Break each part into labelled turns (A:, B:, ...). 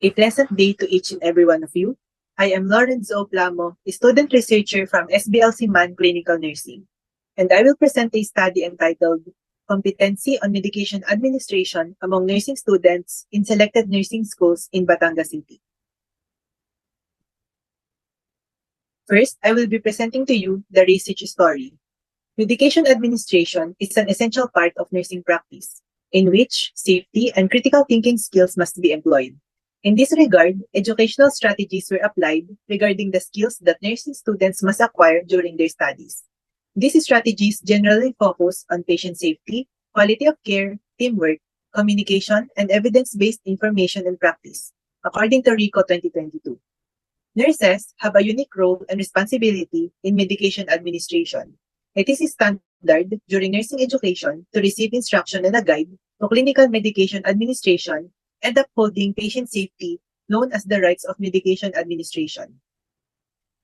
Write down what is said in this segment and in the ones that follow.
A: A pleasant day to each and every one of you. I am Lorenzo Plamo, a student researcher from SBLC MAN Clinical Nursing, and I will present a study entitled Competency on Medication Administration Among Nursing Students in Selected Nursing Schools in Batangas City. First, I will be presenting to you the research story. Medication administration is an essential part of nursing practice, in which safety and critical thinking skills must be employed. In this regard, educational strategies were applied regarding the skills that nursing students must acquire during their studies. These strategies generally focus on patient safety, quality of care, teamwork, communication, and evidence-based information and practice, according to RICO 2022. Nurses have a unique role and responsibility in medication administration. It is standard during nursing education to receive instruction and a guide to clinical medication administration and upholding patient safety, known as the rights of medication administration.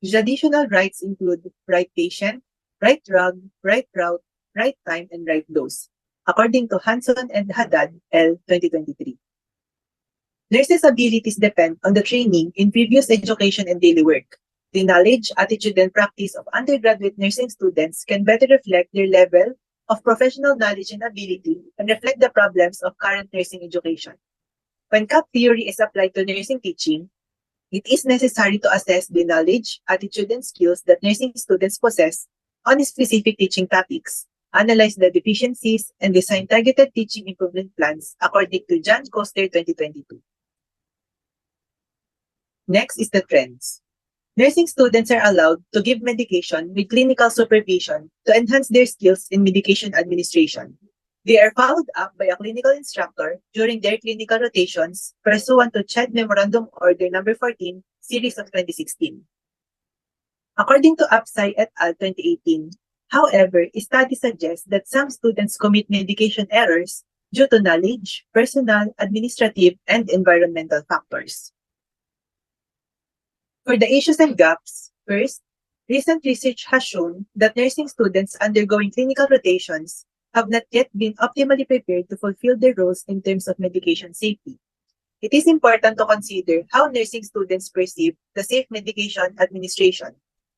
A: The additional rights include right patient, right drug, right route, right time, and right dose, according to Hanson and Haddad, L. 2023. Nurses' abilities depend on the training in previous education and daily work. The knowledge, attitude, and practice of undergraduate nursing students can better reflect their level of professional knowledge and ability and reflect the problems of current nursing education. When CAP theory is applied to nursing teaching, it is necessary to assess the knowledge, attitude, and skills that nursing students possess on specific teaching topics, analyze the deficiencies, and design targeted teaching improvement plans according to John Koster 2022. Next is the trends. Nursing students are allowed to give medication with clinical supervision to enhance their skills in medication administration. They are followed up by a clinical instructor during their clinical rotations pursuant to CHED Memorandum Order No. 14, Series of 2016. According to Upsai et al. 2018, however, a study suggests that some students commit medication errors due to knowledge, personal, administrative, and environmental factors. For the issues and gaps, first, recent research has shown that nursing students undergoing clinical rotations have not yet been optimally prepared to fulfill their roles in terms of medication safety. It is important to consider how nursing students perceive the safe medication administration.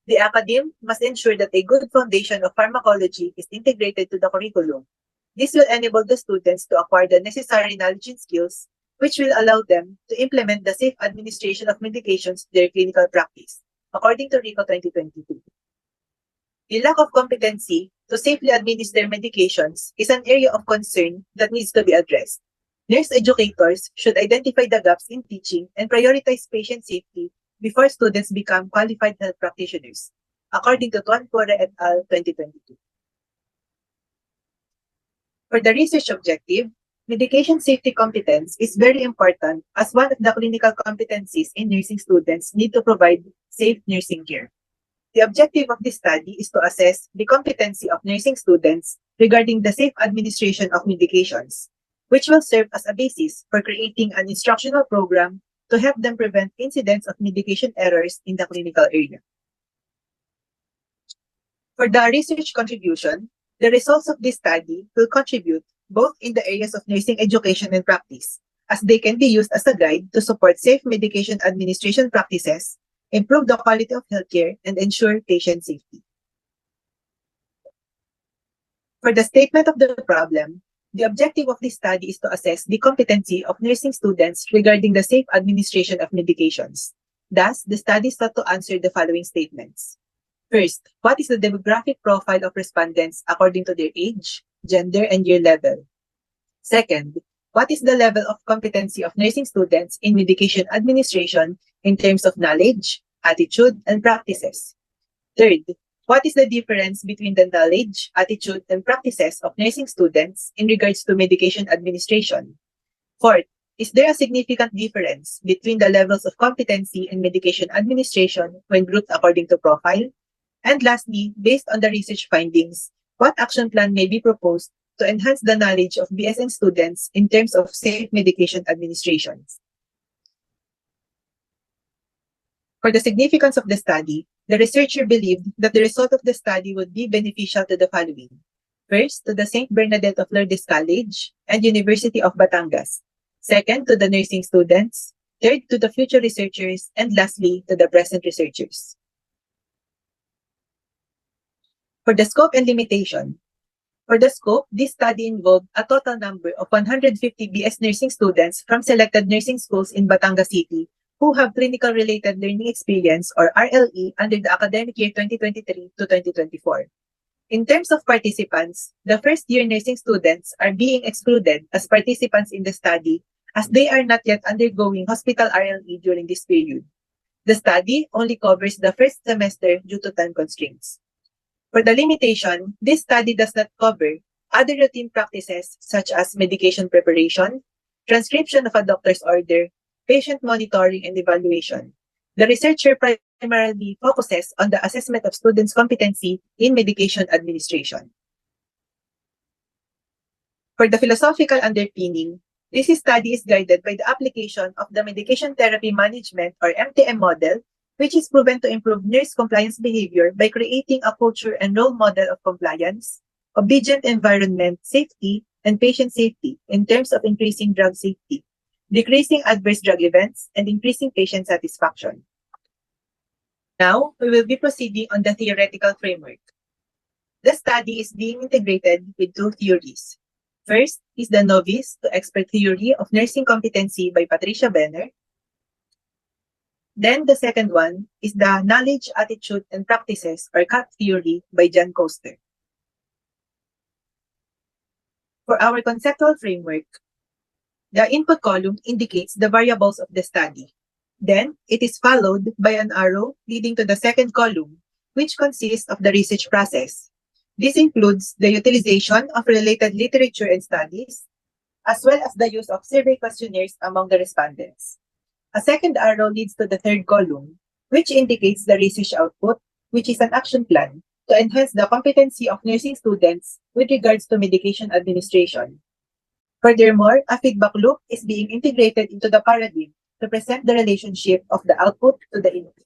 A: The academe must ensure that a good foundation of pharmacology is integrated to the curriculum. This will enable the students to acquire the necessary knowledge and skills, which will allow them to implement the safe administration of medications to their clinical practice, according to RICO 2022. The lack of competency to safely administer medications is an area of concern that needs to be addressed. Nurse educators should identify the gaps in teaching and prioritize patient safety before students become qualified health practitioners, according to Tuanpore et al. 2022. For the research objective, medication safety competence is very important as one of the clinical competencies in nursing students need to provide safe nursing care. The objective of this study is to assess the competency of nursing students regarding the safe administration of medications, which will serve as a basis for creating an instructional program to help them prevent incidents of medication errors in the clinical area. For the research contribution, the results of this study will contribute both in the areas of nursing education and practice, as they can be used as a guide to support safe medication administration practices, improve the quality of healthcare, and ensure patient safety. For the statement of the problem, the objective of this study is to assess the competency of nursing students regarding the safe administration of medications. Thus, the study sought to answer the following statements. First, what is the demographic profile of respondents according to their age, gender, and year level? Second, what is the level of competency of nursing students in medication administration in terms of knowledge, attitude, and practices? Third, what is the difference between the knowledge, attitude, and practices of nursing students in regards to medication administration? Fourth, is there a significant difference between the levels of competency in medication administration when grouped according to profile? And lastly, based on the research findings, what action plan may be proposed to enhance the knowledge of BSN students in terms of safe medication administration? For the significance of the study, the researcher believed that the result of the study would be beneficial to the following. First, to the St. Bernadette of Lourdes College and University of Batangas. Second, to the nursing students. third to the future researchers, and lastly to the present researchers. For the scope and limitation, for the scope, this study involved a total number of 150 BS nursing students from selected nursing schools in Batangas City who have clinical-related learning experience or RLE under the academic year 2023 to 2024. In terms of participants, the first-year nursing students are being excluded as participants in the study as they are not yet undergoing hospital RLE during this period. The study only covers the first semester due to time constraints. For the limitation, this study does not cover other routine practices such as medication preparation, transcription of a doctor's order, patient monitoring, and evaluation. The researcher primarily focuses on the assessment of students' competency in medication administration. For the philosophical underpinning, this study is guided by the application of the Medication Therapy Management or MTM model, which is proven to improve nurse compliance behavior by creating a culture and role model of compliance, obedient environment, safety, and patient safety in terms of increasing drug safety, decreasing adverse drug events, and increasing patient satisfaction. Now, we will be proceeding on the theoretical framework. The study is being integrated with two theories. First is the novice to expert theory of nursing competency by Patricia Benner. Then the second one is the knowledge, attitude, and practices or CAP theory by John Koster. For our conceptual framework, the input column indicates the variables of the study. Then, it is followed by an arrow leading to the second column, which consists of the research process. This includes the utilization of related literature and studies, as well as the use of survey questionnaires among the respondents. A second arrow leads to the third column, which indicates the research output, which is an action plan to enhance the competency of nursing students with regards to medication administration. Furthermore, a feedback loop is being integrated into the paradigm to present the relationship of the output to the input.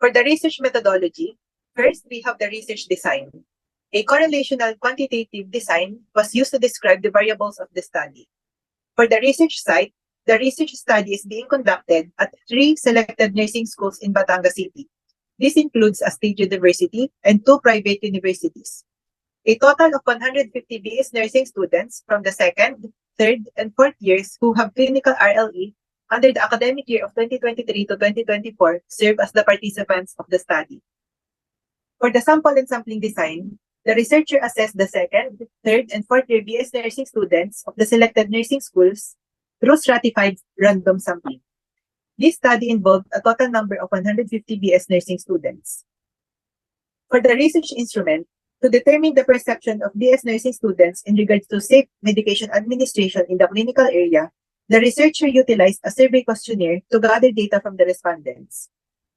A: For the research methodology, first we have the research design. A correlational quantitative design was used to describe the variables of the study. For the research site, the research study is being conducted at 3 selected nursing schools in Batangas City. This includes a state university and 2 private universities. A total of 150 BS nursing students from the second, third, and fourth years who have clinical RLE under the academic year of 2023 to 2024 serve as the participants of the study. For the sample and sampling design, the researcher assessed the second, third, and fourth year BS nursing students of the selected nursing schools through stratified random sampling. This study involved a total number of 150 BS nursing students. For the research instrument, to determine the perception of BS nursing students in regards to safe medication administration in the clinical area, the researcher utilized a survey questionnaire to gather data from the respondents.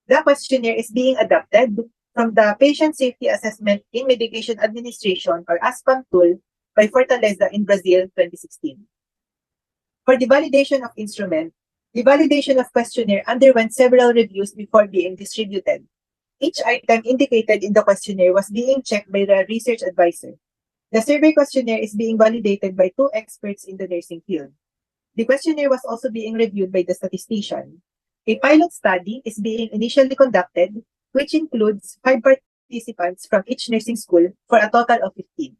A: The questionnaire is being adapted from the Patient Safety Assessment in Medication Administration or ASPAM tool by Fortaleza in Brazil 2016. For the validation of instrument, the validation of questionnaire underwent several reviews before being distributed. Each item indicated in the questionnaire was being checked by the research advisor. The survey questionnaire is being validated by 2 experts in the nursing field. The questionnaire was also being reviewed by the statistician. A pilot study is being initially conducted, which includes 5 participants from each nursing school for a total of 15.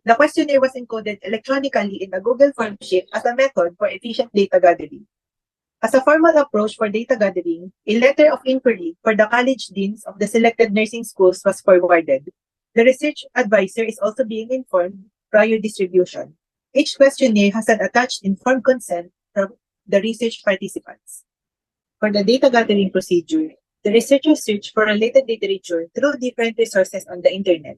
A: The questionnaire was encoded electronically in a Google Form sheet as a method for efficient data gathering. As a formal approach for data gathering, a letter of inquiry for the college deans of the selected nursing schools was forwarded. The research advisor is also being informed prior distribution. Each questionnaire has an attached informed consent from the research participants. For the data gathering procedure, the researchers search for related literature through different resources on the internet,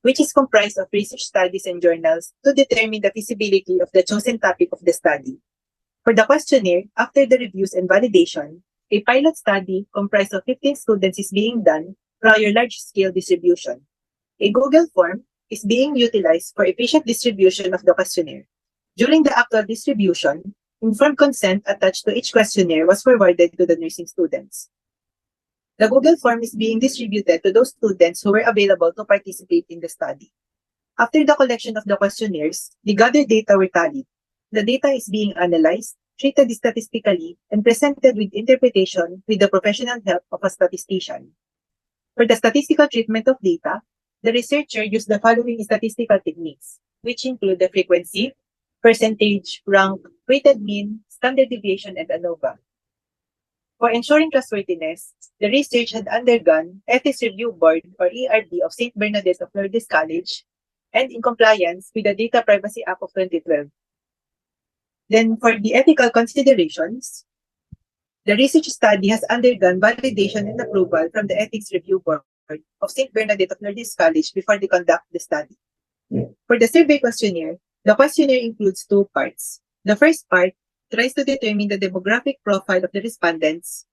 A: which is comprised of research studies and journals to determine the feasibility of the chosen topic of the study. For the questionnaire, after the reviews and validation, a pilot study comprised of 15 students is being done prior large-scale distribution. A Google form is being utilized for efficient distribution of the questionnaire. During the actual distribution, informed consent attached to each questionnaire was forwarded to the nursing students. The Google form is being distributed to those students who were available to participate in the study. After the collection of the questionnaires, the gathered data were tallied. The data is being analyzed, treated statistically, and presented with interpretation with the professional help of a statistician. For the statistical treatment of data, the researcher used the following statistical techniques, which include the frequency, percentage, rank, weighted mean, standard deviation, and ANOVA. For ensuring trustworthiness, the research had undergone Ethics Review Board or ERB of St. Bernadette of Lourdes College and in compliance with the Data Privacy Act of 2012. Then for the ethical considerations, the research study has undergone validation and approval from the Ethics Review Board of St. Bernadette of Lourdes College before they conduct the study. For the survey questionnaire, the questionnaire includes two parts. The first part tries to determine the demographic profile of the respondents,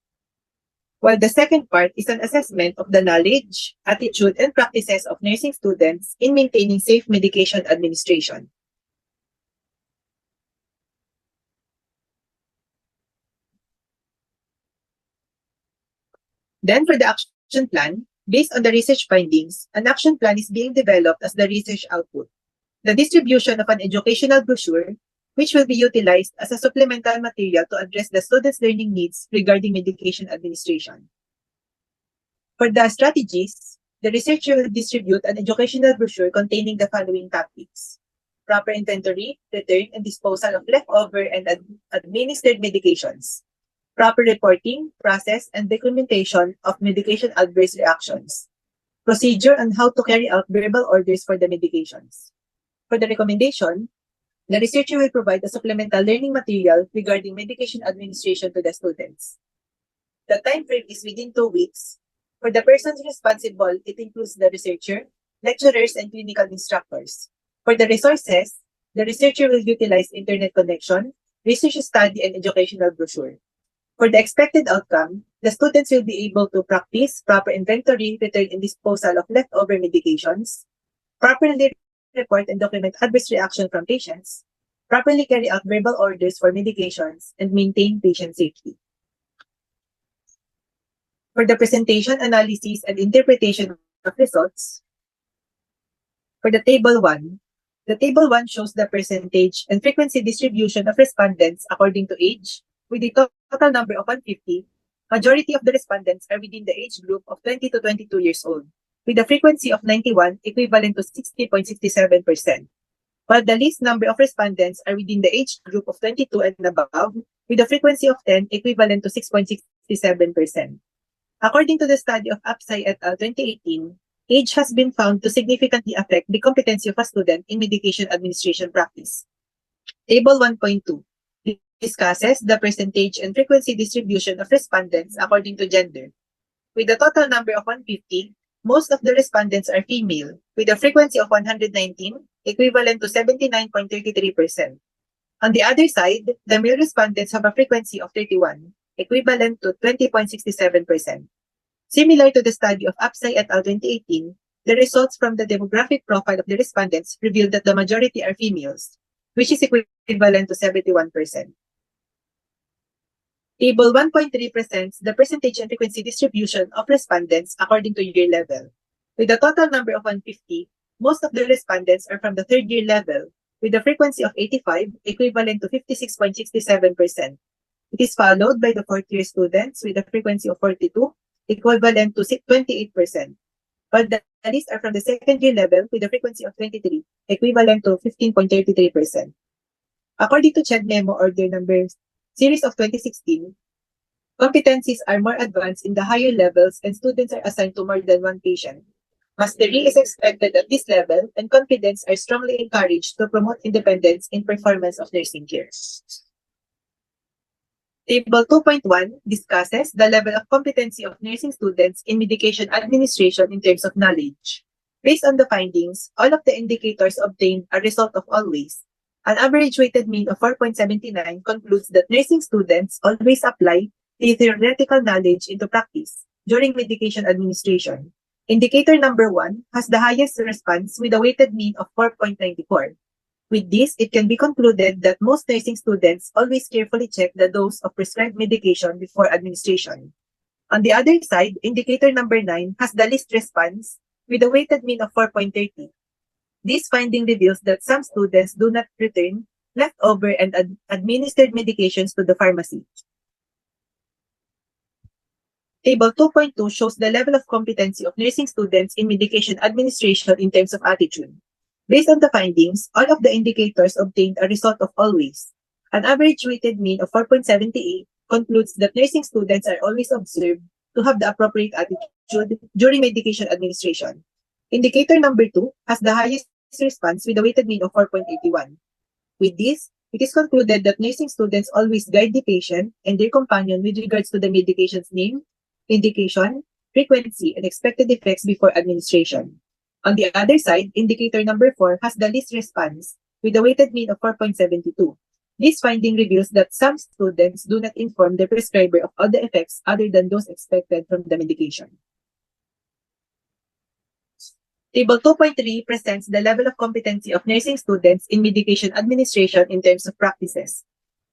A: while the second part is an assessment of the knowledge, attitude, and practices of nursing students in maintaining safe medication administration. Then for the action plan, based on the research findings, an action plan is being developed as the research output. The distribution of an educational brochure, which will be utilized as a supplemental material to address the students' learning needs regarding medication administration. For the strategies, the researcher will distribute an educational brochure containing the following topics: proper inventory, return, and disposal of leftover and administered medications, proper reporting, process, and documentation of medication adverse reactions, procedure on how to carry out verbal orders for the medications. For the recommendation, the researcher will provide a supplemental learning material regarding medication administration to the students. The time frame is within 2 weeks. For the persons responsible, it includes the researcher, lecturers, and clinical instructors. For the resources, the researcher will utilize internet connection, research study, and educational brochure. For the expected outcome, the students will be able to practice proper inventory, return, and disposal of leftover medications, properly report and document adverse reaction from patients, properly carry out verbal orders for medications, and maintain patient safety. For the presentation, analysis, and interpretation of results, for the Table 1, the Table 1 shows the percentage and frequency distribution of respondents according to age, with the total number of 150. Majority of the respondents are within the age group of 20 to 22 years old, with a frequency of 91 equivalent to 60.67%, while the least number of respondents are within the age group of 22 and above, with a frequency of 10 equivalent to 6.67%. According to the study of Apsai et al. 2018, age has been found to significantly affect the competency of a student in medication administration practice. Table 1.2 discusses the percentage and frequency distribution of respondents according to gender. With a total number of 150, most of the respondents are female, with a frequency of 119, equivalent to 79.33%. On the other side, the male respondents have a frequency of 31, equivalent to 20.67%. Similar to the study of Apsai et al. 2018, the results from the demographic profile of the respondents revealed that the majority are females, which is equivalent to 71%. Table 1.3 presents the percentage and frequency distribution of respondents according to year level. With a total number of 150, most of the respondents are from the third year level, with a frequency of 85, equivalent to 56.67%. It is followed by the fourth year students with a frequency of 42, equivalent to 28%. While the least are from the second year level with a frequency of 23, equivalent to 15.33%. According to CHED Memo Order Number Series of 2016, competencies are more advanced in the higher levels and students are assigned to more than one patient. Mastery is expected at this level and confidence are strongly encouraged to promote independence in performance of nursing care. Table 2.1 discusses the level of competency of nursing students in medication administration in terms of knowledge. Based on the findings, all of the indicators obtained are result of always. An average weighted mean of 4.79 concludes that nursing students always apply the theoretical knowledge into practice during medication administration. Indicator number 1 has the highest response with a weighted mean of 4.94. With this, it can be concluded that most nursing students always carefully check the dose of prescribed medication before administration. On the other side, indicator number 9 has the least response with a weighted mean of 4.30. This finding reveals that some students do not return leftover and administered medications to the pharmacy. Table 2.2 shows the level of competency of nursing students in medication administration in terms of attitude. Based on the findings, all of the indicators obtained a result of always. An average weighted mean of 4.78 concludes that nursing students are always observed to have the appropriate attitude during medication administration. Indicator number 2 has the highest response with a weighted mean of 4.81. With this, it is concluded that nursing students always guide the patient and their companion with regards to the medication's name, indication, frequency, and expected effects before administration. On the other side, indicator number 4 has the least response with a weighted mean of 4.72. This finding reveals that some students do not inform their prescriber of all the effects other than those expected from the medication. Table 2.3 presents the level of competency of nursing students in medication administration in terms of practices.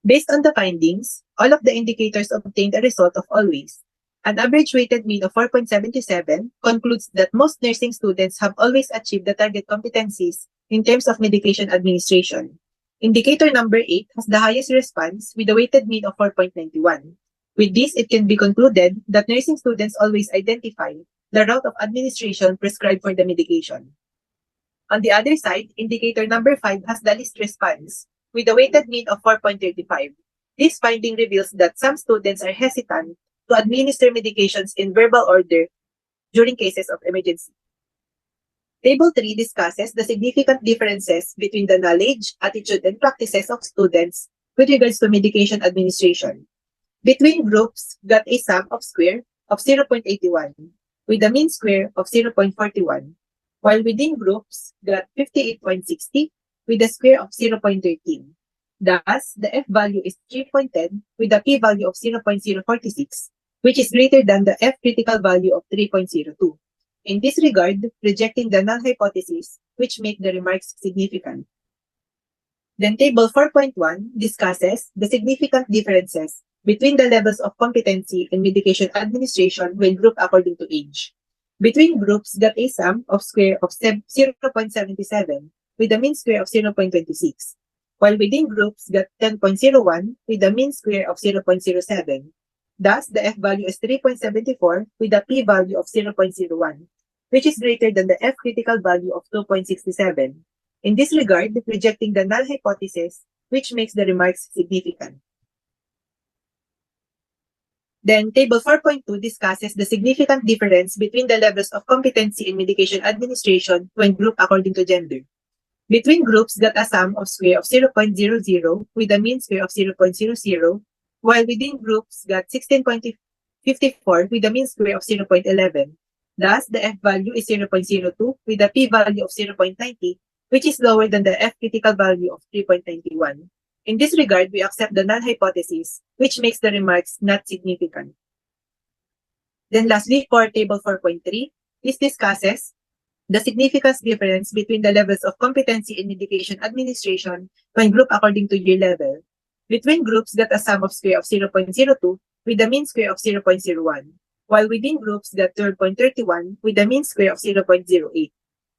A: Based on the findings, all of the indicators obtained a result of always. An average weighted mean of 4.77 concludes that most nursing students have always achieved the target competencies in terms of medication administration. Indicator number 8 has the highest response with a weighted mean of 4.91. With this, it can be concluded that nursing students always identify the route of administration prescribed for the medication. On the other side, indicator number 5 has the least response with a weighted mean of 4.35. This finding reveals that some students are hesitant to administer medications in verbal order during cases of emergency. Table 3 discusses the significant differences between the knowledge, attitude, and practices of students with regards to medication administration. Between groups got a sum of square of 0.81 with a mean square of 0.41, while within groups got 58.60 with a square of 0.13. Thus, the F value is 3.10 with a P value of 0.046, which is greater than the F critical value of 3.02. In this regard, rejecting the null hypothesis, which make the remarks significant. Then table 4.1 discusses the significant differences between the levels of competency in medication administration when grouped according to age. Between groups got a sum of square of 0.77 with a mean square of 0.26, while within groups got 10.01 with a mean square of 0.07. Thus, the F value is 3.74 with a P value of 0.01, which is greater than the F critical value of 2.67. In this regard, rejecting the null hypothesis, which makes the remarks significant. Then, table 4.2 discusses the significant difference between the levels of competency in medication administration when grouped according to gender. Between groups got a sum of square of 0.00 with a mean square of 0.00, while within groups got 16.54 with a mean square of 0.11. Thus, the F value is 0.02 with a P value of 0.90, which is lower than the F critical value of 3.91. In this regard, we accept the null hypothesis, which makes the remarks not significant. Then lastly, for table 4.3, this discusses the significance difference between the levels of competency in medication administration when grouped according to year level. Between groups got a sum of square of 0.02 with a mean square of 0.01, while within groups got 12.31 with a mean square of 0.08.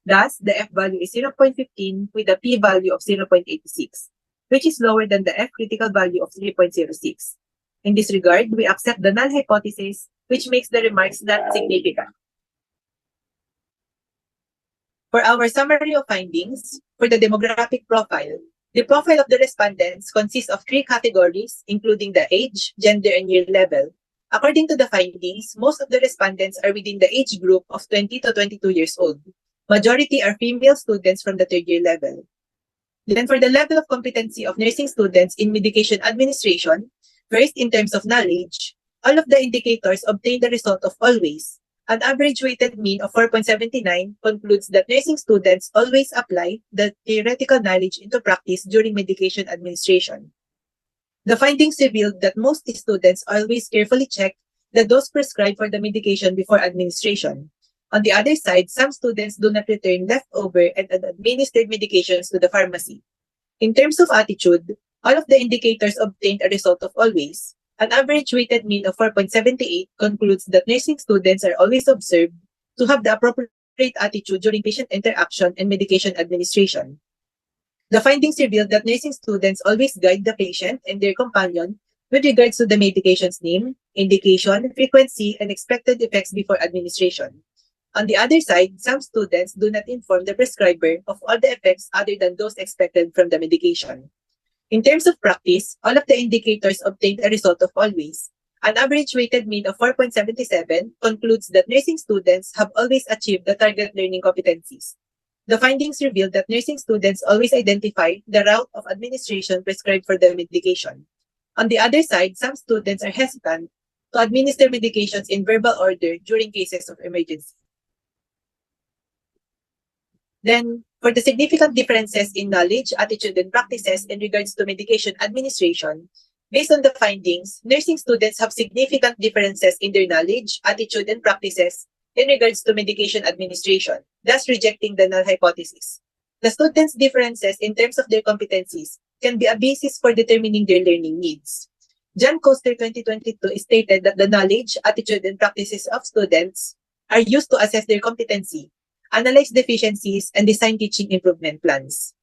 A: Thus, the F value is 0.15 with a P value of 0.86, which is lower than the F critical value of 3.06. In this regard, we accept the null hypothesis, which makes the remarks not significant. For our summary of findings, for the demographic profile, the profile of the respondents consists of 3 categories, including the age, gender, and year level. According to the findings, most of the respondents are within the age group of 20 to 22 years old. Majority are female students from the 3rd year level. Then for the level of competency of nursing students in medication administration, first in terms of knowledge, all of the indicators obtain the result of always. An average weighted mean of 4.79 concludes that nursing students always apply the theoretical knowledge into practice during medication administration. The findings revealed that most students always carefully check the dose prescribed for the medication before administration. On the other side, some students do not return leftover and administered medications to the pharmacy. In terms of attitude, all of the indicators obtained a result of always. An average weighted mean of 4.78 concludes that nursing students are always observed to have the appropriate attitude during patient interaction and medication administration. The findings revealed that nursing students always guide the patient and their companion with regards to the medication's name, indication, frequency, and expected effects before administration. On the other side, some students do not inform the prescriber of all the effects other than those expected from the medication. In terms of practice, all of the indicators obtained a result of always. An average weighted mean of 4.77 concludes that nursing students have always achieved the target learning competencies. The findings revealed that nursing students always identify the route of administration prescribed for the medication. On the other side, some students are hesitant to administer medications in verbal order during cases of emergency. Then, for the significant differences in knowledge, attitude, and practices in regards to medication administration, based on the findings, nursing students have significant differences in their knowledge, attitude, and practices in regards to medication administration, thus rejecting the null hypothesis. The students' differences in terms of their competencies can be a basis for determining their learning needs. John Coaster 2022 stated that the knowledge, attitude, and practices of students are used to assess their competency, analyze deficiencies, and design teaching improvement plans.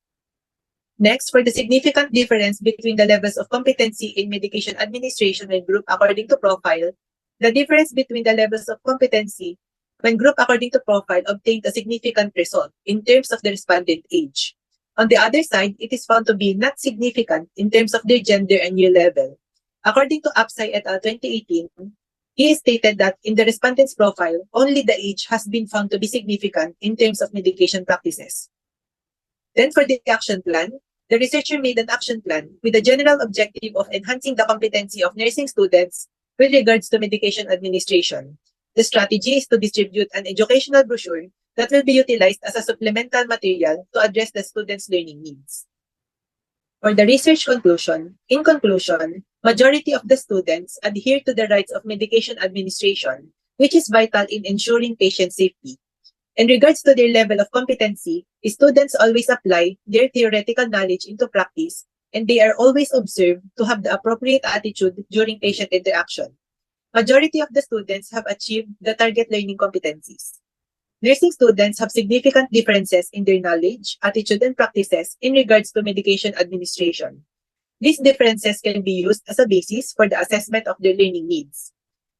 A: Next, for the significant difference between the levels of competency in medication administration when grouped according to profile, the difference between the levels of competency when grouped according to profile obtained a significant result in terms of the respondent age. On the other side, it is found to be not significant in terms of their gender and year level. According to Apsai et al. 2018, he stated that in the respondent's profile, only the age has been found to be significant in terms of medication practices. Then for the action plan, the researcher made an action plan with the general objective of enhancing the competency of nursing students with regards to medication administration. The strategy is to distribute an educational brochure that will be utilized as a supplemental material to address the students' learning needs. For the research conclusion, in conclusion, majority of the students adhere to the rights of medication administration, which is vital in ensuring patient safety. In regards to their level of competency, students always apply their theoretical knowledge into practice, and they are always observed to have the appropriate attitude during patient interaction. Majority of the students have achieved the target learning competencies. Nursing students have significant differences in their knowledge, attitude, and practices in regards to medication administration. These differences can be used as a basis for the assessment of their learning needs.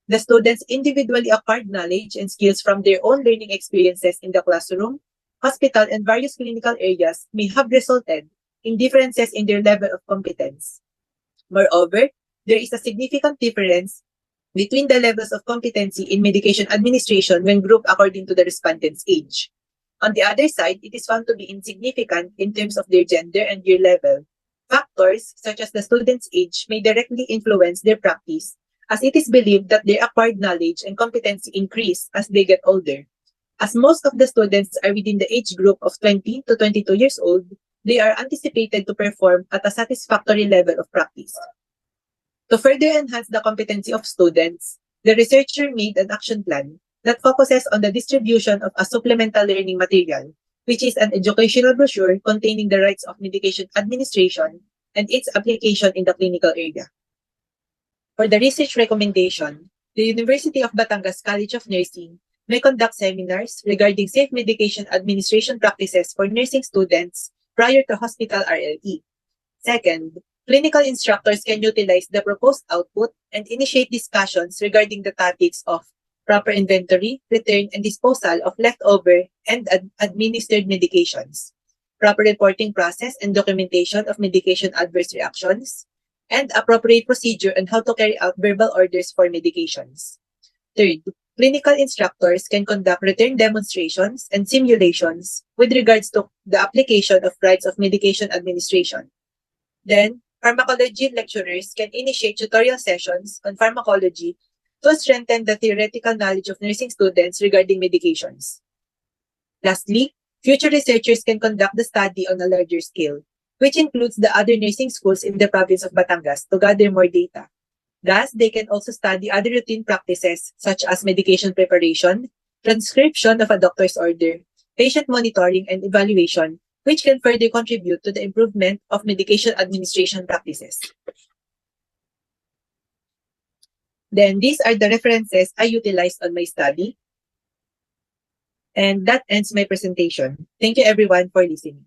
A: The students individually acquired knowledge and skills from their own learning experiences in the classroom, hospital, and various clinical areas may have resulted in differences in their level of competence. Moreover, there is a significant difference between the levels of competency in medication administration when grouped according to the respondent's age. On the other side, it is found to be insignificant in terms of their gender and year level. Factors such as the student's age may directly influence their practice, as it is believed that their acquired knowledge and competency increase as they get older. As most of the students are within the age group of 20 to 22 years old, they are anticipated to perform at a satisfactory level of practice. To further enhance the competency of students, the researcher made an action plan that focuses on the distribution of a supplemental learning material, which is an educational brochure containing the rights of medication administration and its application in the clinical area. For the research recommendation, the University of Batangas College of Nursing may conduct seminars regarding safe medication administration practices for nursing students prior to hospital RLE. Second, clinical instructors can utilize the proposed output and initiate discussions regarding the topics of proper inventory, return, and disposal of leftover and administered medications, proper reporting process and documentation of medication adverse reactions, and appropriate procedure on how to carry out verbal orders for medications. Third, clinical instructors can conduct return demonstrations and simulations with regards to the application of rights of medication administration. Then, pharmacology lecturers can initiate tutorial sessions on pharmacology to strengthen the theoretical knowledge of nursing students regarding medications. Lastly, future researchers can conduct the study on a larger scale, which includes the other nursing schools in the province of Batangas to gather more data. Thus, they can also study other routine practices such as medication preparation, transcription of a doctor's order, patient monitoring and evaluation, which can further contribute to the improvement of medication administration practices. Then these are the references I utilized on my study. And that ends my presentation. Thank you everyone for listening.